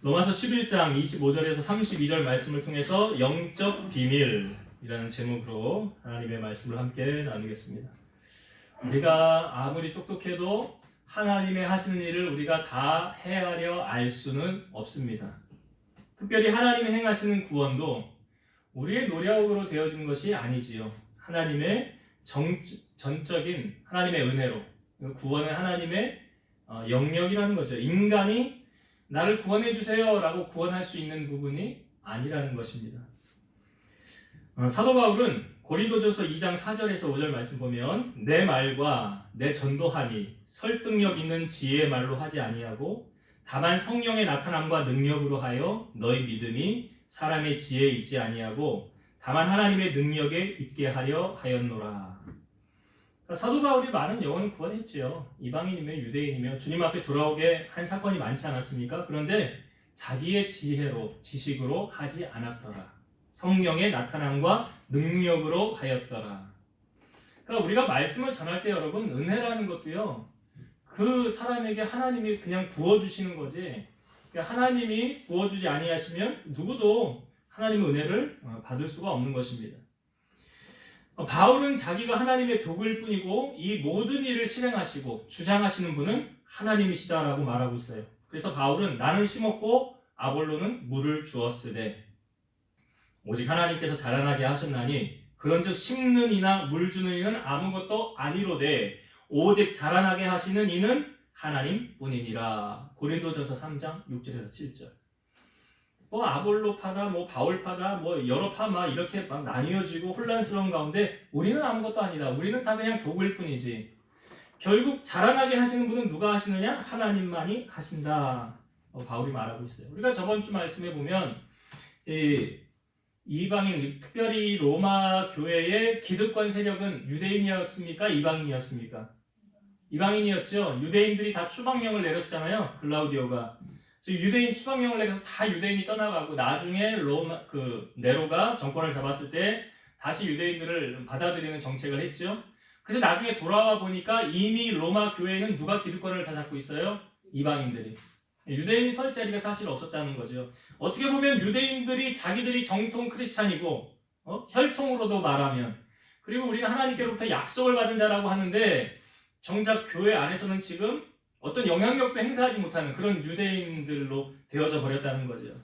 로마서 11장 25절에서 32절 말씀을 통해서 영적 비밀이라는 제목으로 하나님의 말씀을 함께 나누겠습니다. 우리가 아무리 똑똑해도 하나님의 하시는 일을 우리가 다 헤아려 알 수는 없습니다. 특별히 하나님이 행하시는 구원도 우리의 노력으로 되어진 것이 아니지요. 하나님의 전적인 하나님의 은혜로, 구원은 하나님의 영역이라는 거죠. 인간이 나를 구원해 주세요 라고 구원할 수 있는 부분이 아니라는 것입니다. 사도 바울은 고린도전서 2장 4절에서 5절 말씀 보면 내 말과 내 전도함이 설득력 있는 지혜의 말로 하지 아니하고 다만 성령의 나타남과 능력으로 하여 너희 믿음이 사람의 지혜에 있지 아니하고 다만 하나님의 능력에 있게 하려 하였노라. 사도 바울이 많은 영혼을 구원했지요. 이방인이며 유대인이며 주님 앞에 돌아오게 한 사건이 많지 않았습니까? 그런데 자기의 지혜로 지식으로 하지 않았더라. 성령의 나타남과 능력으로 하였더라. 그러니까 우리가 말씀을 전할 때 여러분 은혜라는 것도요. 그 사람에게 하나님이 그냥 부어주시는 거지. 그러니까 하나님이 부어주지 아니하시면 누구도 하나님의 은혜를 받을 수가 없는 것입니다. 바울은 자기가 하나님의 도구일 뿐이고 이 모든 일을 실행하시고 주장하시는 분은 하나님이시다라고 말하고 있어요. 그래서 바울은 나는 심었고 아볼로는 물을 주었으되 오직 하나님께서 자라나게 하셨나니 그런즉 심는 이나 물 주는 이는 아무것도 아니로되 오직 자라나게 하시는 이는 하나님뿐이니라. 고린도전서 3장 6절에서 7절. 아볼로파다, 바울파다, 여러 파 막 이렇게 막 나뉘어지고 혼란스러운 가운데 우리는 아무것도 아니다. 우리는 다 그냥 도구일 뿐이지. 결국 자라나게 하시는 분은 누가 하시느냐? 하나님만이 하신다. 바울이 말하고 있어요. 우리가 저번 주 말씀에 보면 이방인, 특별히 로마 교회의 기득권 세력은 유대인이었습니까? 이방인이었습니까? 이방인이었죠. 유대인들이 다 추방령을 내렸잖아요. 글라우디오가. 그래서 유대인 추방령을 내려서 다 유대인이 떠나가고 나중에 네로가 정권을 잡았을 때 다시 유대인들을 받아들이는 정책을 했죠. 그래서 나중에 돌아와 보니까 이미 로마 교회는 누가 기득권을 다 잡고 있어요? 이방인들이. 유대인이 설 자리가 사실 없었다는 거죠. 어떻게 보면 유대인들이 자기들이 정통 크리스찬이고 혈통으로도 말하면 그리고 우리가 하나님께로부터 약속을 받은 자라고 하는데 정작 교회 안에서는 지금 어떤 영향력도 행사하지 못하는 그런 유대인들로 되어져 버렸다는 거죠.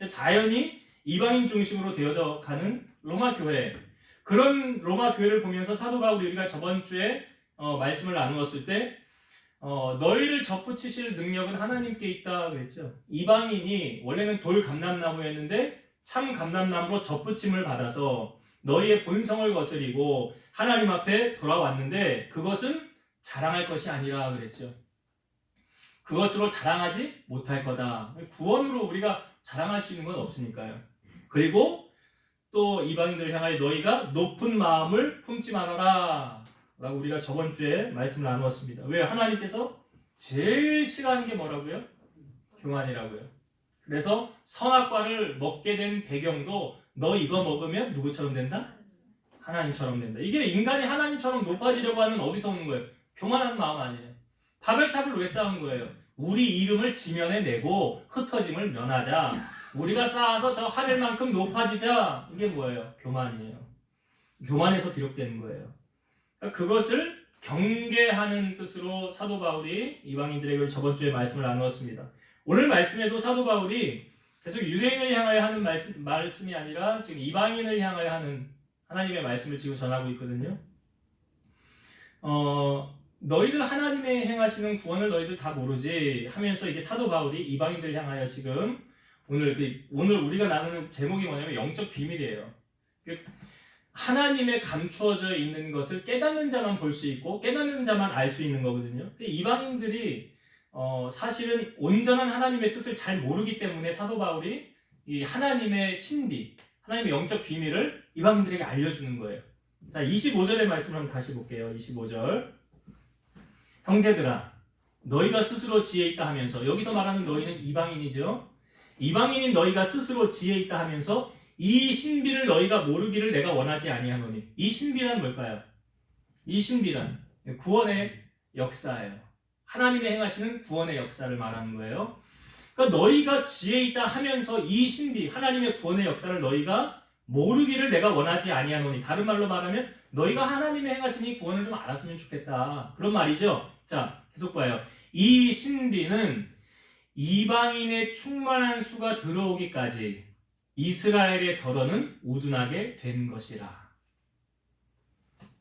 자연히 이방인 중심으로 되어져 가는 로마 교회. 그런 로마 교회를 보면서 사도 바울이 우리가 저번 주에 말씀을 나누었을 때 너희를 접붙이실 능력은 하나님께 있다 그랬죠. 이방인이 원래는 돌 감람나무였는데 참 감람나무로 접붙임을 받아서 너희의 본성을 거스리고 하나님 앞에 돌아왔는데 그것은 자랑할 것이 아니라 그랬죠. 그것으로 자랑하지 못할 거다. 구원으로 우리가 자랑할 수 있는 건 없으니까요. 그리고 또 이방인들을 향하여 너희가 높은 마음을 품지 말아라 라고 우리가 저번 주에 말씀을 나누었습니다. 왜? 하나님께서 제일 싫어하는 게 뭐라고요? 교만이라고요. 그래서 선악과를 먹게 된 배경도 너 이거 먹으면 누구처럼 된다? 하나님처럼 된다. 이게 인간이 하나님처럼 높아지려고 하는 어디서 오는 거예요? 교만한 마음 아니에요. 바벨탑을 왜 쌓은 거예요? 우리 이름을 지면에 내고 흩어짐을 면하자. 우리가 쌓아서 저 하늘만큼 높아지자. 이게 뭐예요? 교만이에요. 교만에서 비롯되는 거예요. 그러니까 그것을 경계하는 뜻으로 사도 바울이 이방인들에게 저번 주에 말씀을 나누었습니다. 오늘 말씀에도 사도 바울이 계속 유대인을 향하여 하는 말씀이 아니라 지금 이방인을 향하여 하는 하나님의 말씀을 지금 전하고 있거든요. 너희들 하나님의 행하시는 구원을 너희들 다 모르지 하면서 이게 사도 바울이 이방인들 향하여 지금 오늘 우리가 나누는 제목이 뭐냐면 영적 비밀이에요. 하나님의 감추어져 있는 것을 깨닫는 자만 볼 수 있고 깨닫는 자만 알 수 있는 거거든요. 근데 이방인들이 사실은 온전한 하나님의 뜻을 잘 모르기 때문에 사도 바울이 이 하나님의 신비, 하나님의 영적 비밀을 이방인들에게 알려주는 거예요. 자, 25절의 말씀을 한번 다시 볼게요. 25절. 형제들아 너희가 스스로 지혜 있다 하면서 여기서 말하는 너희는 이방인이죠. 이방인인 너희가 스스로 지혜 있다 하면서 이 신비를 너희가 모르기를 내가 원하지 아니하노니. 이 신비란 뭘까요? 이 신비란 구원의 역사예요. 하나님의 행하시는 구원의 역사를 말하는 거예요. 그러니까 너희가 지혜 있다 하면서 이 신비, 하나님의 구원의 역사를 너희가 모르기를 내가 원하지 아니하노니. 다른 말로 말하면 너희가 하나님의 행하신 이 구원을 좀 알았으면 좋겠다. 그런 말이죠. 자, 계속 봐요. 이 신비는 이방인의 충만한 수가 들어오기까지 이스라엘의 덫은 우둔하게 된 것이라.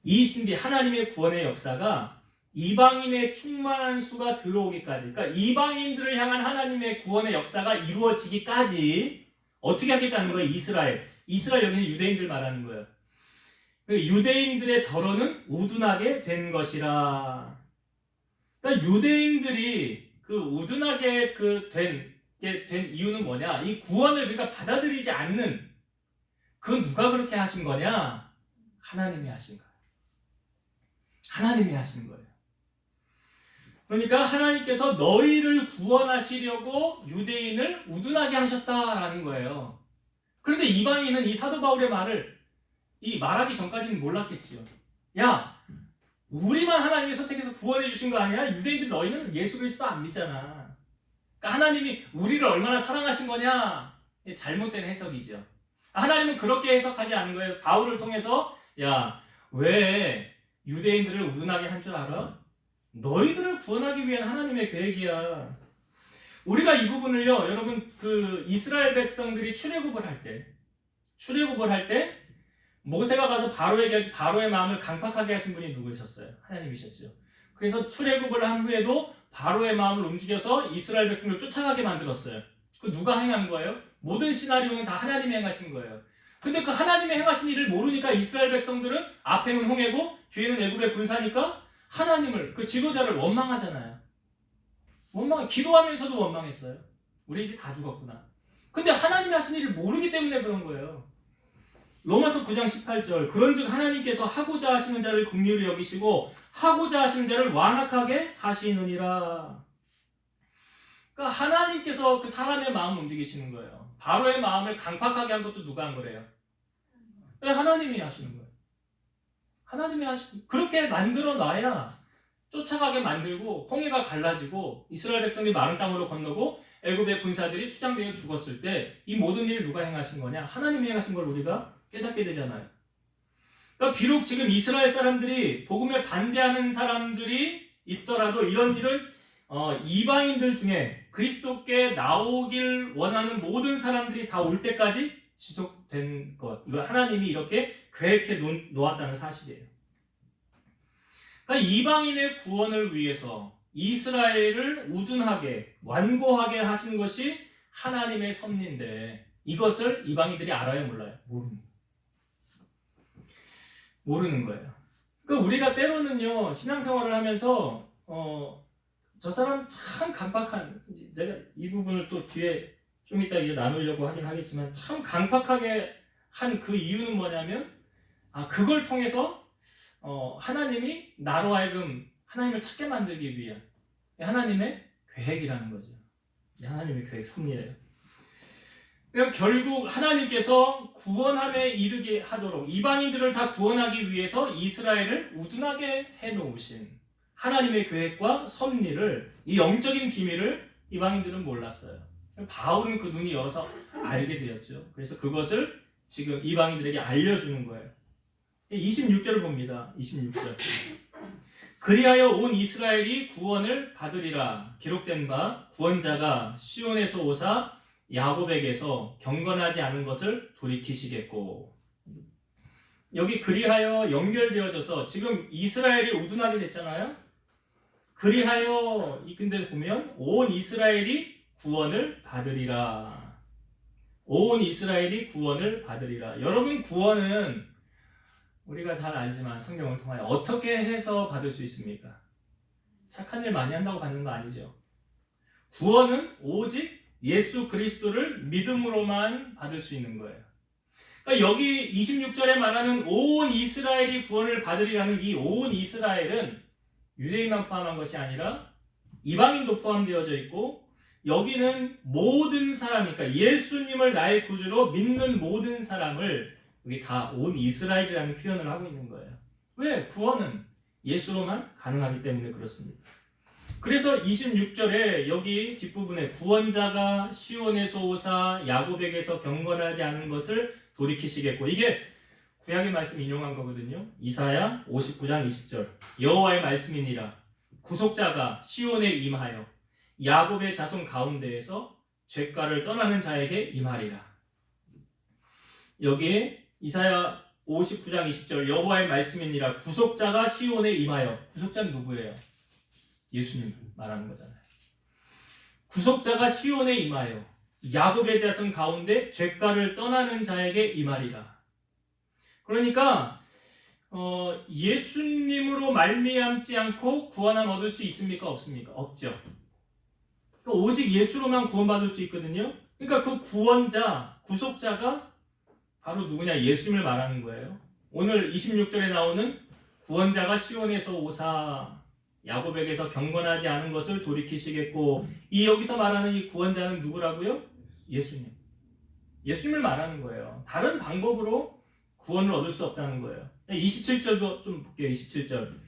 이 신비, 하나님의 구원의 역사가 이방인의 충만한 수가 들어오기까지, 그러니까 이방인들을 향한 하나님의 구원의 역사가 이루어지기까지 어떻게 하겠다는 거예요? 이스라엘 여기는 유대인들 말하는 거예요. 유대인들의 덫은 우둔하게 된 것이라. 그러니까 유대인들이 그 우둔하게 된 이유는 뭐냐? 이 구원을 그러니까 받아들이지 않는, 그 누가 그렇게 하신 거냐? 하나님이 하신 거예요. 하나님이 하신 거예요. 그러니까 하나님께서 너희를 구원하시려고 유대인을 우둔하게 하셨다라는 거예요. 그런데 이방인은 이 사도 바울의 말을 말하기 전까지는 몰랐겠지요. 야, 우리만 하나님이 선택해서 구원해 주신 거 아니야? 유대인들 너희는 예수 그리스도 안 믿잖아. 그러니까 하나님이 우리를 얼마나 사랑하신 거냐? 잘못된 해석이죠. 하나님은 그렇게 해석하지 않은 거예요. 바울을 통해서 야, 왜 유대인들을 우둔하게 한 줄 알아? 너희들을 구원하기 위한 하나님의 계획이야. 우리가 이 부분을요, 여러분, 그 이스라엘 백성들이 출애굽을 할 때 모세가 가서 바로의 마음을 강팍하게 하신 분이 누구셨어요? 하나님이셨죠. 그래서 출애굽을 한 후에도 바로의 마음을 움직여서 이스라엘 백성을 쫓아가게 만들었어요. 그 누가 행한 거예요? 모든 시나리오는 다 하나님이 행하신 거예요. 근데 그 하나님이 행하신 일을 모르니까 이스라엘 백성들은 앞에는 홍해고 뒤에는 애굽의 군사니까 하나님을, 그 지도자를 원망하잖아요. 기도하면서도 원망했어요. 우리 이제 다 죽었구나. 근데 하나님이 하신 일을 모르기 때문에 그런 거예요. 로마서 9장 18절, 그런즉 하나님께서 하고자 하시는 자를 긍휼히 여기시고 하고자 하시는 자를 완악하게 하시느니라. 그러니까 하나님께서 그 사람의 마음을 움직이시는 거예요. 바로의 마음을 강팍하게 한 것도 누가 한 거래요? 하나님이 하시는 거예요. 하나님이 그렇게 만들어 놔야 쫓아가게 만들고 홍해가 갈라지고 이스라엘 백성들이 마른 땅으로 건너고 애굽의 군사들이 수장되어 죽었을 때 이 모든 일을 누가 행하신 거냐? 하나님이 행하신 걸 우리가 깨닫게 되잖아요. 그러니까 비록 지금 이스라엘 사람들이 복음에 반대하는 사람들이 있더라도 이런 일은 이방인들 중에 그리스도께 나오길 원하는 모든 사람들이 다 올 때까지 지속된 것. 이거 하나님이 이렇게 계획해 놓았다는 사실이에요. 그러니까 이방인의 구원을 위해서 이스라엘을 우둔하게, 완고하게 하신 것이 하나님의 섭리인데 이것을 이방인들이 알아요, 몰라요? 모르는 거예요. 그러니까 우리가 때로는요, 신앙생활을 하면서 저 사람 참 강박한, 제가 이 부분을 또 뒤에 좀 이따 이제 나누려고 하긴 하겠지만 참 강박하게 한 그 이유는 뭐냐면 그걸 통해서 하나님이 나로 하여금 하나님을 찾게 만들기 위한 하나님의 계획이라는 거죠. 하나님의 계획, 섭리예요. 그러니까 결국 하나님께서 구원함에 이르게 하도록 이방인들을 다 구원하기 위해서 이스라엘을 우둔하게 해놓으신 하나님의 계획과 섭리를, 이 영적인 비밀을 이방인들은 몰랐어요. 바울은 그 눈이 열어서 알게 되었죠. 그래서 그것을 지금 이방인들에게 알려주는 거예요. 26절을 봅니다. 26절. 그리하여 온 이스라엘이 구원을 받으리라. 기록된 바 구원자가 시온에서 오사 야곱에게서 경건하지 않은 것을 돌이키시겠고. 여기 그리하여 연결되어져서 지금 이스라엘이 우둔하게 됐잖아요. 그리하여 근데 보면 온 이스라엘이 구원을 받으리라. 온 이스라엘이 구원을 받으리라. 여러분, 구원은 우리가 잘 알지만 성경을 통하여 어떻게 해서 받을 수 있습니까? 착한 일 많이 한다고 받는 거 아니죠. 구원은 오직 예수 그리스도를 믿음으로만 받을 수 있는 거예요. 그러니까 여기 26절에 말하는 온 이스라엘이 구원을 받으리라는 이 온 이스라엘은 유대인만 포함한 것이 아니라 이방인도 포함되어져 있고, 여기는 모든 사람, 그러니까 예수님을 나의 구주로 믿는 모든 사람을 여기 다 온 이스라엘이라는 표현을 하고 있는 거예요. 왜? 구원은 예수로만 가능하기 때문에 그렇습니다. 그래서 26절에 여기 뒷부분에 구원자가 시온에서 오사 야곱에게서 경건하지 않은 것을 돌이키시겠고, 이게 구약의 말씀 인용한 거거든요. 이사야 59장 20절 여호와의 말씀이니라 구속자가 시온에 임하여 야곱의 자손 가운데에서 죄가를 떠나는 자에게 임하리라. 여기에 이사야 59장 20절 여호와의 말씀이니라 구속자가 시온에 임하여, 구속자는 누구예요? 예수님 말하는 거잖아요. 구속자가 시온에 임하여 야곱의 자손 가운데 죄가를 떠나는 자에게 임하리라. 그러니까 예수님으로 말미암지 않고 구원함 얻을 수 있습니까? 없습니까? 없죠. 그러니까 오직 예수로만 구원받을 수 있거든요. 그러니까 그 구원자, 구속자가 바로 누구냐? 예수님을 말하는 거예요. 오늘 26절에 나오는 구원자가 시온에서 오사 야곱에게서 경건하지 않은 것을 돌이키시겠고, 이 여기서 말하는 이 구원자는 누구라고요? 예수님. 예수님을 말하는 거예요. 다른 방법으로 구원을 얻을 수 없다는 거예요. 27절도 좀 볼게요. 27절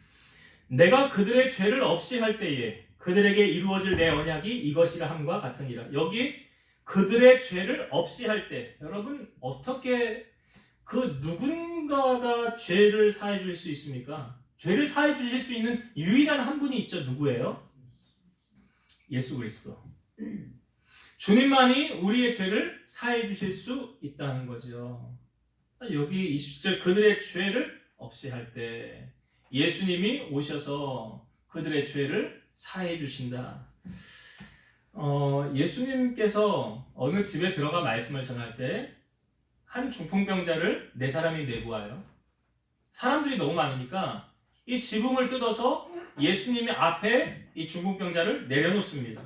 내가 그들의 죄를 없이 할 때에 그들에게 이루어질 내 언약이 이것이라 함과 같으니라. 여기 그들의 죄를 없이 할 때, 여러분 어떻게 그 누군가가 죄를 사해 주실 수 있습니까? 죄를 사해 주실 수 있는 유일한 한 분이 있죠. 누구예요? 예수 그리스도. 주님만이 우리의 죄를 사해 주실 수 있다는 거죠. 여기 20절 그들의 죄를 없이 할 때 예수님이 오셔서 그들의 죄를 사해 주신다. 예수님께서 어느 집에 들어가 말씀을 전할 때 한 중풍병자를 네 사람이 내보아요. 사람들이 너무 많으니까 이 지붕을 뜯어서 예수님의 앞에 이 중풍병자를 내려놓습니다.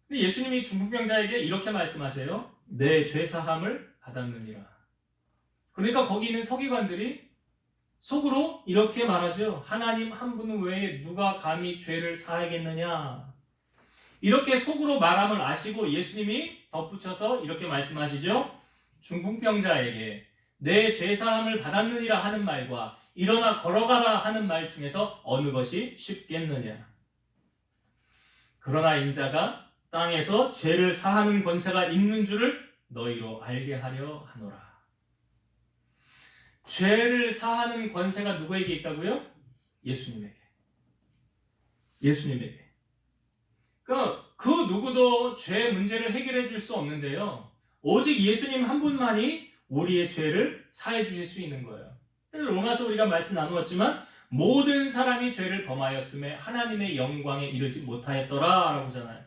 근데 예수님이 중풍병자에게 이렇게 말씀하세요. 내 죄사함을 받았느니라. 그러니까 거기 있는 서기관들이 속으로 이렇게 말하죠. 하나님 한 분 외에 누가 감히 죄를 사하겠느냐. 이렇게 속으로 말함을 아시고 예수님이 덧붙여서 이렇게 말씀하시죠. 중풍병자에게 내 죄사함을 받았느니라 하는 말과 일어나 걸어가라 하는 말 중에서 어느 것이 쉽겠느냐. 그러나 인자가 땅에서 죄를 사하는 권세가 있는 줄을 너희로 알게 하려 하노라. 죄를 사하는 권세가 누구에게 있다고요? 예수님에게. 예수님에게. 그 누구도 죄 문제를 해결해 줄 수 없는데요. 오직 예수님 한 분만이 우리의 죄를 사해 주실 수 있는 거예요. 로마서 우리가 말씀 나누었지만 모든 사람이 죄를 범하였음에 하나님의 영광에 이르지 못하였더라 라고 하잖아요.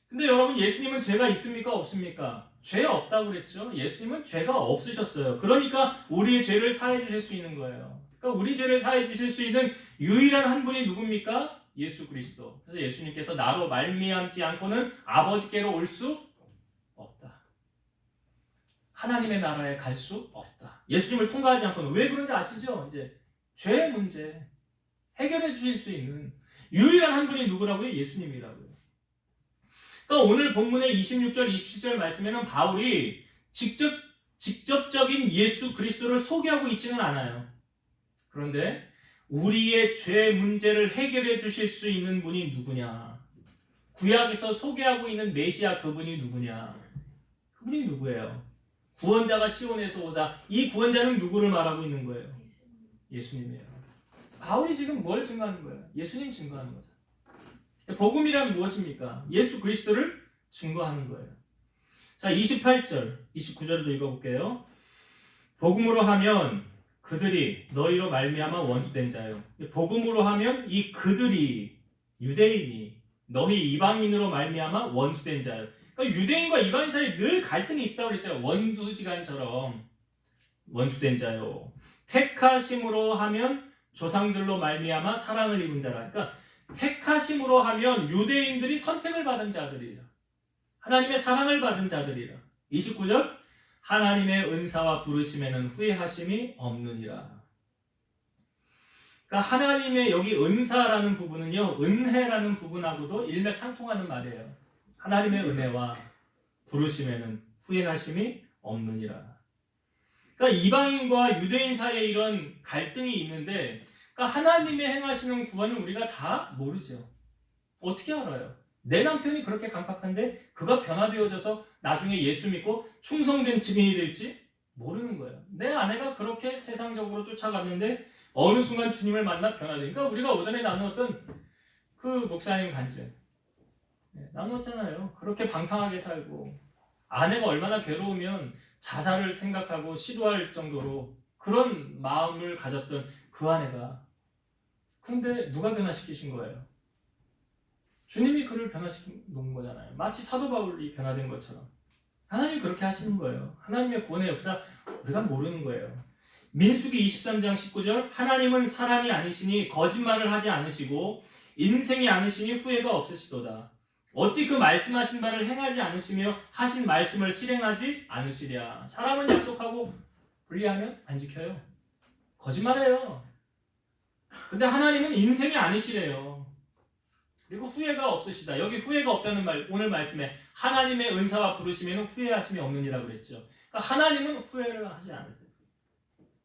근데 여러분 예수님은 죄가 있습니까? 없습니까? 죄 없다고 그랬죠. 예수님은 죄가 없으셨어요. 그러니까 우리의 죄를 사해 주실 수 있는 거예요. 그러니까 우리 죄를 사해 주실 수 있는 유일한 한 분이 누굽니까? 예수 그리스도. 그래서 예수님께서 나로 말미암지 않고는 아버지께로 올 수 없다. 하나님의 나라에 갈 수 없다. 예수님을 통과하지 않고는. 왜 그런지 아시죠? 이제 죄 문제 해결해 주실 수 있는 유일한 한 분이 누구라고요? 예수님이라고요. 그러니까 오늘 본문의 26절, 27절 말씀에는 바울이 직접적인 예수 그리스도를 소개하고 있지는 않아요. 그런데 우리의 죄 문제를 해결해 주실 수 있는 분이 누구냐? 구약에서 소개하고 있는 메시아 그분이 누구냐? 그분이 누구예요? 구원자가 시온에서 오사. 이 구원자는 누구를 말하고 있는 거예요? 예수님이에요. 바울이 지금 뭘 증거하는 거예요? 예수님 증거하는 거죠. 복음이란 무엇입니까? 예수 그리스도를 증거하는 거예요. 자, 28절, 29절도 읽어볼게요. 복음으로 하면 그들이 너희로 말미암아 원수된 자요. 복음으로 하면 이 그들이 유대인이 너희 이방인으로 말미암아 원수된 자요. 그러니까 유대인과 이방인 사이에 늘 갈등이 있다고 그랬잖아요. 원수지간처럼 원수된 자요. 택하심으로 하면 조상들로 말미암아 사랑을 입은 자라. 그러니까 택하심으로 하면 유대인들이 선택을 받은 자들이라. 하나님의 사랑을 받은 자들이라. 29절 하나님의 은사와 부르심에는 후회하심이 없느니라. 그러니까 하나님의 여기 은사라는 부분은요, 은혜라는 부분하고도 일맥상통하는 말이에요. 하나님의 은혜와 부르심에는 후회하심이 없느니라. 그러니까 이방인과 유대인 사이에 이런 갈등이 있는데, 그러니까 하나님의 행하시는 구원을 우리가 다 모르죠. 어떻게 알아요? 내 남편이 그렇게 강팍한데 그가 변화되어져서 나중에 예수 믿고 충성된 증인이 될지 모르는 거예요. 내 아내가 그렇게 세상적으로 쫓아갔는데 어느 순간 주님을 만나 변화되니까 우리가 오전에 나누었던 그 목사님 간증 나누었잖아요. 그렇게 방탕하게 살고 아내가 얼마나 괴로우면 자살을 생각하고 시도할 정도로 그런 마음을 가졌던 그 아내가 근데 누가 변화시키신 거예요? 주님이 그를 변화시켜 놓은 거잖아요. 마치 사도 바울이 변화된 것처럼 하나님이 그렇게 하시는 거예요. 하나님의 구원의 역사 우리가 모르는 거예요. 민수기 23장 19절 하나님은 사람이 아니시니 거짓말을 하지 않으시고 인생이 아니시니 후회가 없으시도다. 어찌 그 말씀하신 바를 행하지 않으시며 하신 말씀을 실행하지 않으시랴. 사람은 약속하고 불리하면 안 지켜요. 거짓말해요. 근데 하나님은 인생이 아니시래요. 그리고 후회가 없으시다. 여기 후회가 없다는 말, 오늘 말씀에 하나님의 은사와 부르심에는 후회하심이 없느니라 그랬죠. 그러니까 하나님은 후회를 하지 않으세요.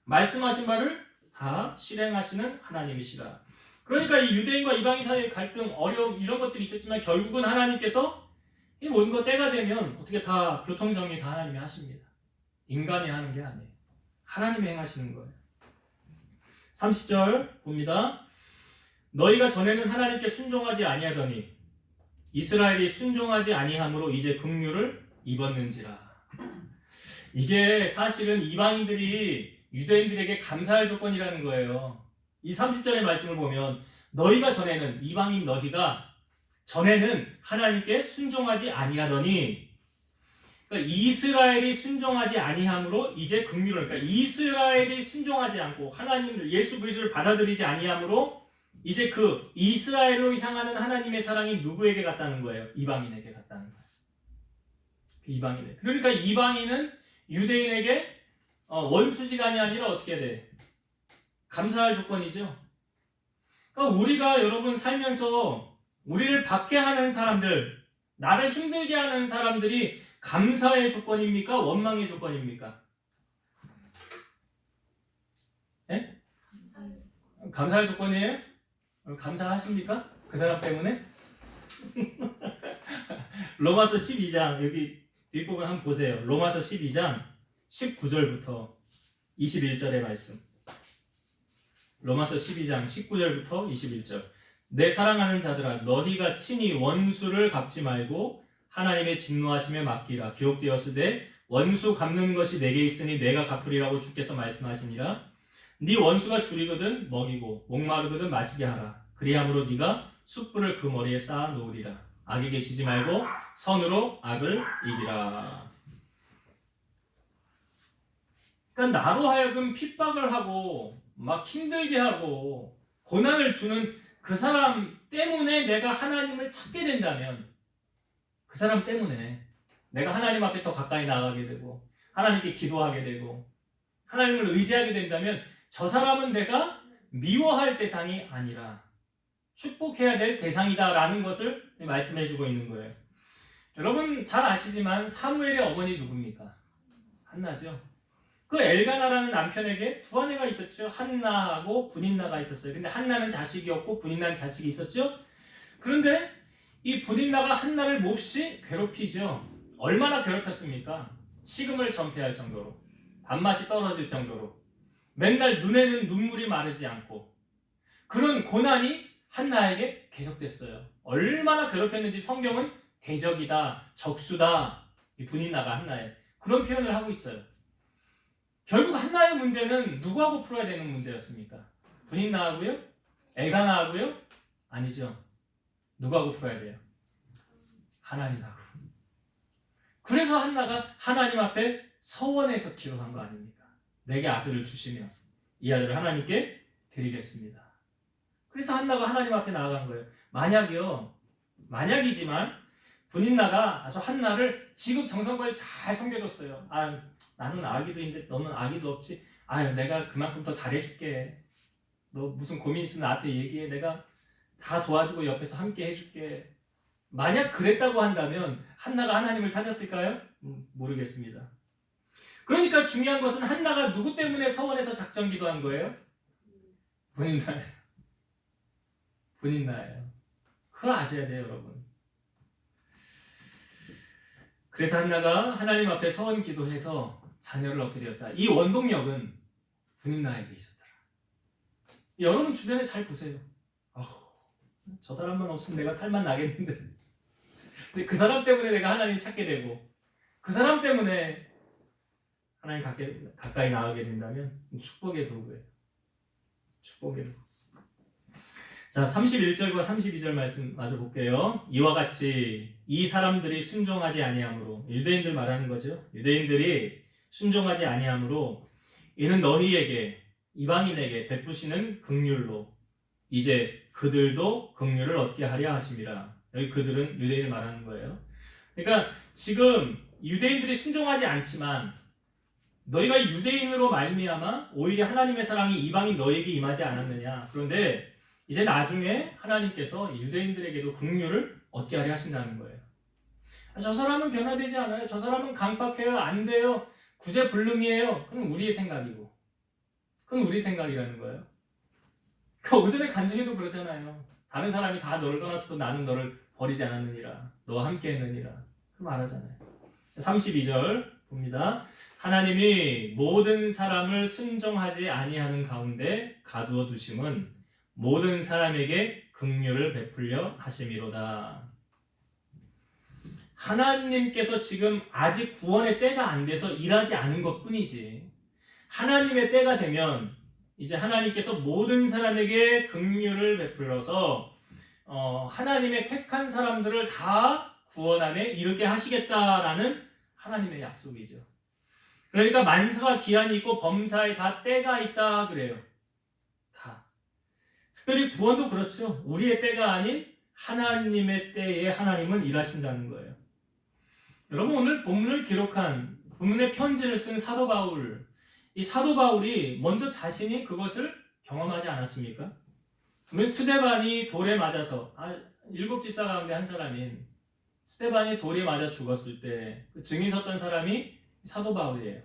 말씀하신 바를 다 실행하시는 하나님이시라. 그러니까 이 유대인과 이방인 사이의 갈등, 어려움 이런 것들이 있었지만 결국은 하나님께서 이 모든 것 때가 되면 어떻게 다 교통정리 다 하나님이 하십니다. 인간이 하는 게 아니에요. 하나님이 행하시는 거예요. 30절 봅니다. 너희가 전에는 하나님께 순종하지 아니하더니 이스라엘이 순종하지 아니함으로 이제 긍휼을 입었는지라. 이게 사실은 이방인들이 유대인들에게 감사할 조건이라는 거예요. 이 30절의 말씀을 보면 너희가 전에는 이방인 너희가 전에는 하나님께 순종하지 아니하더니 그러니까 이스라엘이 순종하지 아니함으로 이제 긍휼을 그러니까 이스라엘이 순종하지 않고 하나님을 예수 그리스도를 받아들이지 아니함으로 이제 그 이스라엘로 향하는 하나님의 사랑이 누구에게 갔다는 거예요? 이방인에게 갔다는 거예요. 이방인에게. 그러니까 이방인은 유대인에게 원수지간이 아니라 어떻게 돼? 감사할 조건이죠. 그러니까 우리가 여러분 살면서 우리를 받게 하는 사람들, 나를 힘들게 하는 사람들이 감사의 조건입니까? 원망의 조건입니까? 예? 감사할 조건이에요? 감사하십니까? 그 사람 때문에? 로마서 12장 여기 뒷부분 한번 보세요. 로마서 12장 19절부터 21절의 말씀. 로마서 12장 19절부터 21절. 내 사랑하는 자들아 너희가 친히 원수를 갚지 말고 하나님의 진노하심에 맡기라. 기록되었으되 원수 갚는 것이 내게 있으니 내가 갚으리라고 주께서 말씀하시니라. 네 원수가 줄이거든 먹이고 목마르거든 마시게 하라. 그리함으로 네가 숯불을 그 머리에 쌓아 놓으리라. 악에게 지지 말고 선으로 악을 이기라. 그러니까 나로 하여금 핍박을 하고 막 힘들게 하고 고난을 주는 그 사람 때문에 내가 하나님을 찾게 된다면 그 사람 때문에 내가 하나님 앞에 더 가까이 나가게 되고 하나님께 기도하게 되고 하나님을 의지하게 된다면 저 사람은 내가 미워할 대상이 아니라 축복해야 될 대상이다라는 것을 말씀해주고 있는 거예요. 여러분 잘 아시지만 사무엘의 어머니 누굽니까? 한나죠. 그 엘가나라는 남편에게 두 아내가 있었죠. 한나하고 분인나가 있었어요. 근데 한나는 자식이 없고 분인나는 자식이 있었죠. 그런데 이 분인나가 한나를 몹시 괴롭히죠. 얼마나 괴롭혔습니까? 식음을 전폐할 정도로, 밥맛이 떨어질 정도로, 맨날 눈에는 눈물이 마르지 않고 그런 고난이 한나에게 계속됐어요. 얼마나 괴롭혔는지 성경은 대적이다, 적수다, 이 분인나가 한나에 그런 표현을 하고 있어요. 결국 한나의 문제는 누구하고 풀어야 되는 문제였습니까? 분인나하고요? 엘가나하고요? 아니죠. 누구하고 풀어야 돼요? 하나님하고. 그래서 한나가 하나님 앞에 서원해서 기도한 거 아닙니까? 내게 아들을 주시면 이 아들을 하나님께 드리겠습니다. 그래서 한나가 하나님 앞에 나아간 거예요. 만약이지만 분인나가 아주 한나를 지극정성껏 잘 섬겨줬어요. 나는 아기도 있는데 너는 아기도 없지. 내가 그만큼 더 잘해줄게. 너 무슨 고민 있으면 나한테 얘기해. 내가 다 도와주고 옆에서 함께 해줄게. 만약 그랬다고 한다면 한나가 하나님을 찾았을까요? 모르겠습니다. 그러니까 중요한 것은 한나가 누구 때문에 서원해서 작정 기도한 거예요? 본인 나예요. 본인 나예요. 그걸 아셔야 돼요, 여러분. 그래서 한나가 하나님 앞에 서원 기도해서 자녀를 얻게 되었다. 이 원동력은 본인 나에게 있었더라. 여러분 주변에 잘 보세요. 저 사람만 없으면 내가 살만 나겠는데. 근데 그 사람 때문에 내가 하나님 찾게 되고 그 사람 때문에 하나님 가까이 나가게 된다면 축복의 도구예요. 축복의 도구. 자, 31절과 32절 말씀 마저 볼게요. 이와 같이 이 사람들이 순종하지 아니하므로, 유대인들 말하는 거죠. 유대인들이 순종하지 아니하므로 이는 너희에게 이방인에게 베푸시는 긍휼로 이제 그들도 긍휼을 얻게 하려 하심이라. 여기 그들은 유대인을 말하는 거예요. 그러니까 지금 유대인들이 순종하지 않지만 너희가 유대인으로 말미암아 오히려 하나님의 사랑이 이방인 너희에게 임하지 않았느냐. 그런데 이제 나중에 하나님께서 유대인들에게도 긍휼을 얻게 하려 하신다는 거예요. 저 사람은 변화되지 않아요. 저 사람은 강팍해요. 안 돼요. 구제불능이에요. 그건 우리의 생각이고. 그건 우리 생각이라는 거예요. 그 오전에 간증에도 그러잖아요. 다른 사람이 다 너를 떠났어도 나는 너를 버리지 않았느니라. 너와 함께 했느니라. 그 말하잖아요. 32절 봅니다. 하나님이 모든 사람을 순종하지 아니하는 가운데 가두어 두심은 모든 사람에게 긍휼을 베풀려 하심이로다. 하나님께서 지금 아직 구원의 때가 안 돼서 일하지 않은 것 뿐이지. 하나님의 때가 되면 이제 하나님께서 모든 사람에게 긍휼을 베풀어서 하나님의 택한 사람들을 다 구원함에 이르게 하시겠다라는 하나님의 약속이죠. 그러니까 만사가 기한이 있고 범사에 다 때가 있다 그래요. 다. 특별히 구원도 그렇죠. 우리의 때가 아닌 하나님의 때에 하나님은 일하신다는 거예요. 여러분 오늘 본문의 편지를 쓴 사도 바울, 이 사도 바울이 먼저 자신이 그것을 경험하지 않았습니까? 스데반이 돌에 맞아서 7집사 가운데 한 사람인 스데반이 돌에 맞아 죽었을 때 그 증인 섰던 사람이 사도 바울이에요.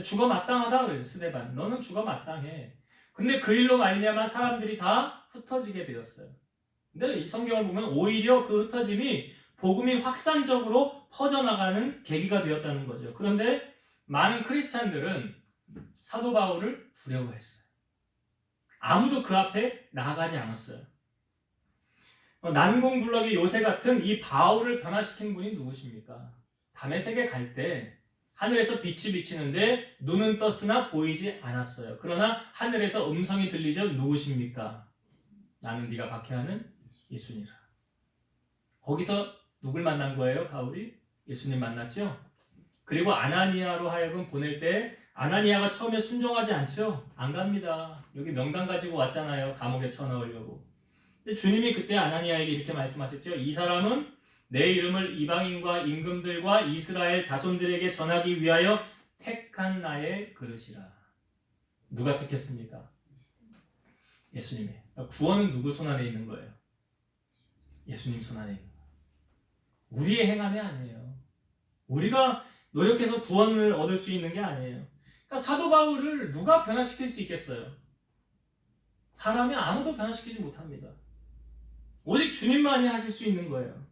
죽어 마땅하다 그래서 스데반 너는 죽어 마땅해. 근데 그 일로 말미암아 사람들이 다 흩어지게 되었어요. 근데 이 성경을 보면 오히려 그 흩어짐이 복음이 확산적으로 퍼져나가는 계기가 되었다는 거죠. 그런데 많은 크리스찬들은 사도 바울을 두려워했어요. 아무도 그 앞에 나아가지 않았어요. 난공불락의 요새 같은 이 바울을 변화시킨 분이 누구십니까? 다메섹에 갈 때 하늘에서 빛이 비치는데 눈은 떴으나 보이지 않았어요. 그러나 하늘에서 음성이 들리죠. 누구십니까? 나는 네가 박해하는 예수니라. 거기서 누굴 만난 거예요? 바울이? 예수님 만났죠? 그리고 아나니아로 하여금 보낼 때 아나니아가 처음에 순종하지 않죠? 안 갑니다. 여기 명단 가지고 왔잖아요. 감옥에 쳐넣으려고. 근데 주님이 그때 아나니아에게 이렇게 말씀하셨죠. 이 사람은 내 이름을 이방인과 임금들과 이스라엘 자손들에게 전하기 위하여 택한 나의 그릇이라. 누가 택했습니까? 예수님이. 구원은 누구 손안에 있는 거예요? 예수님 손안에 있는 거예요. 우리의 행함이 아니에요. 우리가 노력해서 구원을 얻을 수 있는 게 아니에요. 그러니까 사도 바울을 누가 변화시킬 수 있겠어요? 사람이 아무도 변화시키지 못합니다. 오직 주님만이 하실 수 있는 거예요.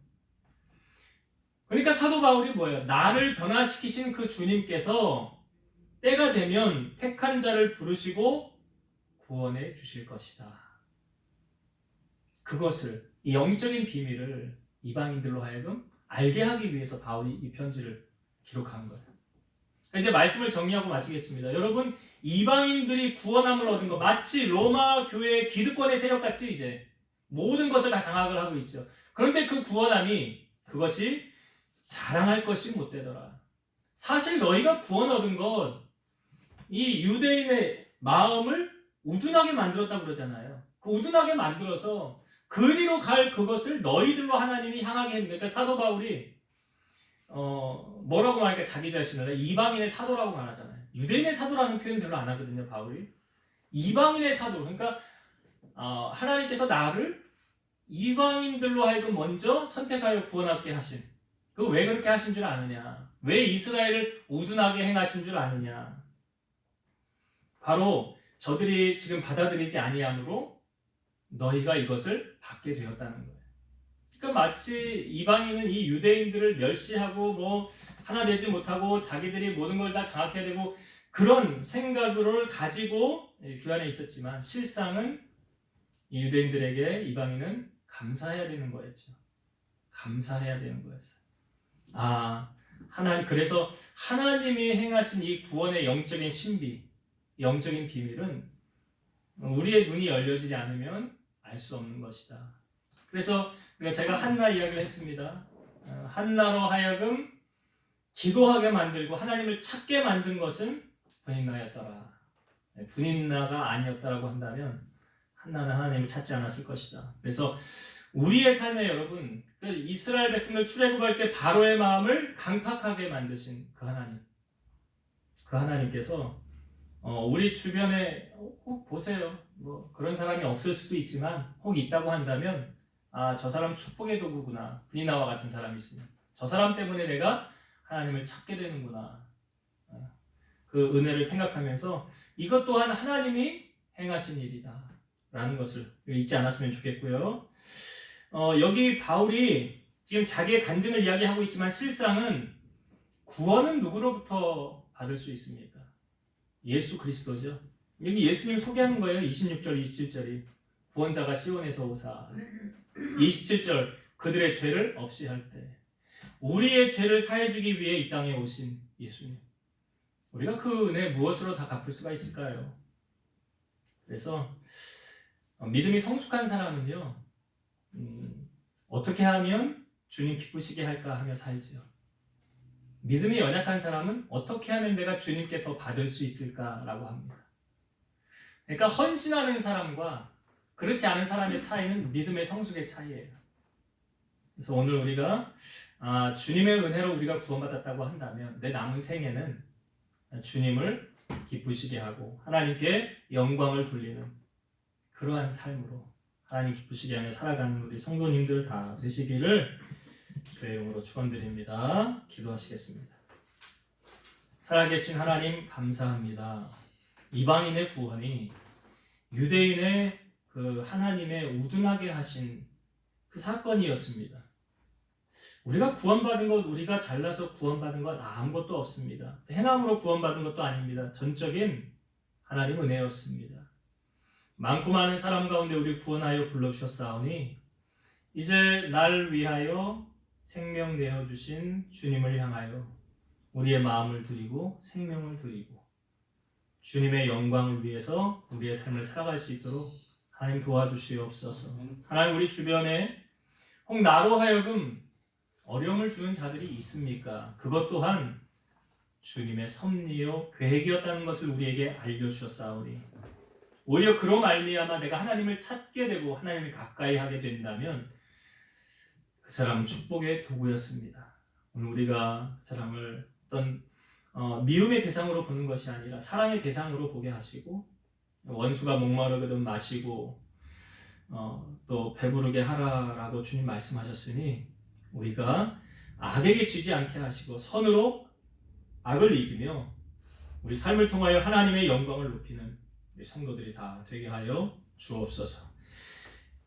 그러니까 사도 바울이 뭐예요? 나를 변화시키신 그 주님께서 때가 되면 택한 자를 부르시고 구원해 주실 것이다. 그것을, 이 영적인 비밀을 이방인들로 하여금 알게 하기 위해서 바울이 이 편지를 기록한 거예요. 이제 말씀을 정리하고 마치겠습니다. 여러분, 이방인들이 구원함을 얻은 것, 마치 로마 교회의 기득권의 세력같이 이제 모든 것을 다 장악을 하고 있죠. 그런데 그 구원함이 그것이 자랑할 것이 못 되더라. 사실 너희가 구원 얻은 것, 이 유대인의 마음을 우둔하게 만들었다고 그러잖아요. 그 우둔하게 만들어서 그리로 갈 그것을 너희들로 하나님이 향하게 했는데, 그러니까 사도 바울이 뭐라고 말할까? 자기 자신을 이방인의 사도라고 말하잖아요. 유대인의 사도라는 표현 별로 안 하거든요, 바울이. 이방인의 사도, 그러니까 하나님께서 나를 이방인들로 하여금 먼저 선택하여 구원하게 하신, 그 왜 그렇게 하신 줄 아느냐? 왜 이스라엘을 우둔하게 행하신 줄 아느냐? 바로 저들이 지금 받아들이지 아니함으로 너희가 이것을 받게 되었다는 거예요. 그러니까 마치 이방인은 이 유대인들을 멸시하고 뭐 하나 되지 못하고 자기들이 모든 걸 다 장악해야 되고 그런 생각을 가지고 교회 안에 있었지만 실상은 이 유대인들에게 이방인은 감사해야 되는 거였죠. 감사해야 되는 거였어요. 그래서 하나님이 행하신 이 구원의 영적인 신비, 영적인 비밀은 우리의 눈이 열려지지 않으면 알 수 없는 것이다. 그래서 제가 한나 이야기를 했습니다. 한나로 하여금 기도하게 만들고 하나님을 찾게 만든 것은 분인나였더라. 분인나가 아니었다라고 한다면 한나는 하나님을 찾지 않았을 것이다. 그래서 우리의 삶에 여러분, 이스라엘 백성을 출애굽할 때 바로의 마음을 강팍하게 만드신 그 하나님, 그 하나님께서 우리 주변에 혹 보세요. 뭐 그런 사람이 없을 수도 있지만 혹 있다고 한다면 저 사람 축복의 도구구나. 분이나와 같은 사람이 있으면 저 사람 때문에 내가 하나님을 찾게 되는구나. 그 은혜를 생각하면서 이것 또한 하나님이 행하신 일이다 라는 것을 잊지 않았으면 좋겠고요. 여기 바울이 지금 자기의 간증을 이야기하고 있지만 실상은 구원은 누구로부터 받을 수 있습니까? 예수 그리스도죠. 여기 예수님 소개하는 거예요. 26절, 27절이 구원자가 시온에서 오사 27절 그들의 죄를 없이 할 때 우리의 죄를 사해주기 위해 이 땅에 오신 예수님. 우리가 그 은혜 무엇으로 다 갚을 수가 있을까요? 그래서 믿음이 성숙한 사람은요 어떻게 하면 주님 기쁘시게 할까 하며 살지요. 믿음이 연약한 사람은 어떻게 하면 내가 주님께 더 받을 수 있을까라고 합니다. 그러니까 헌신하는 사람과 그렇지 않은 사람의 차이는 믿음의 성숙의 차이예요. 그래서 오늘 우리가 주님의 은혜로 우리가 구원받았다고 한다면 내 남은 생애는 주님을 기쁘시게 하고 하나님께 영광을 돌리는 그러한 삶으로 하나님 기쁘시게 하며 살아가는 우리 성도님들 다 되시기를 주의 이름으로 축원드립니다. 기도하시겠습니다. 살아계신 하나님 감사합니다. 이방인의 구원이 유대인의 그 하나님의 우둔하게 하신 그 사건이었습니다. 우리가 구원받은 것, 우리가 잘나서 구원받은 것 아무것도 없습니다. 행함으로 구원받은 것도 아닙니다. 전적인 하나님 은혜였습니다. 많고 많은 사람 가운데 우리 구원하여 불러주셨사오니 이제 날 위하여 생명 내어주신 주님을 향하여 우리의 마음을 드리고 생명을 드리고 주님의 영광을 위해서 우리의 삶을 살아갈 수 있도록 하나님 도와주시옵소서. 하나님 우리 주변에 혹 나로 하여금 어려움을 주는 자들이 있습니까? 그것 또한 주님의 섭리요 계획이었다는 것을 우리에게 알려주셨사오니 오히려 그로 말미암아 내가 하나님을 찾게 되고 하나님을 가까이 하게 된다면 그 사람은 축복의 도구였습니다. 오늘 우리가 그 사람을 어떤 미움의 대상으로 보는 것이 아니라 사랑의 대상으로 보게 하시고 원수가 목마르거든 마시고 또 배부르게 하라라고 주님 말씀하셨으니 우리가 악에게 지지 않게 하시고 선으로 악을 이기며 우리 삶을 통하여 하나님의 영광을 높이는 우리 성도들이 다 되게 하여 주옵소서.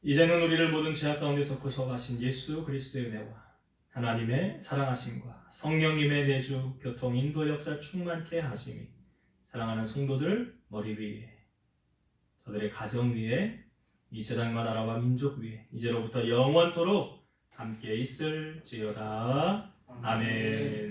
이제는 우리를 모든 죄악 가운데서 구속하신 예수 그리스도의 은혜와 하나님의 사랑하심과 성령님의 내주 교통 인도 역사 충만케 하심이 사랑하는 성도들 머리 위에 저들의 가정 위에 이 제단과 나라와 민족 위에 이제로부터 영원토록 함께 있을지어다. 아멘.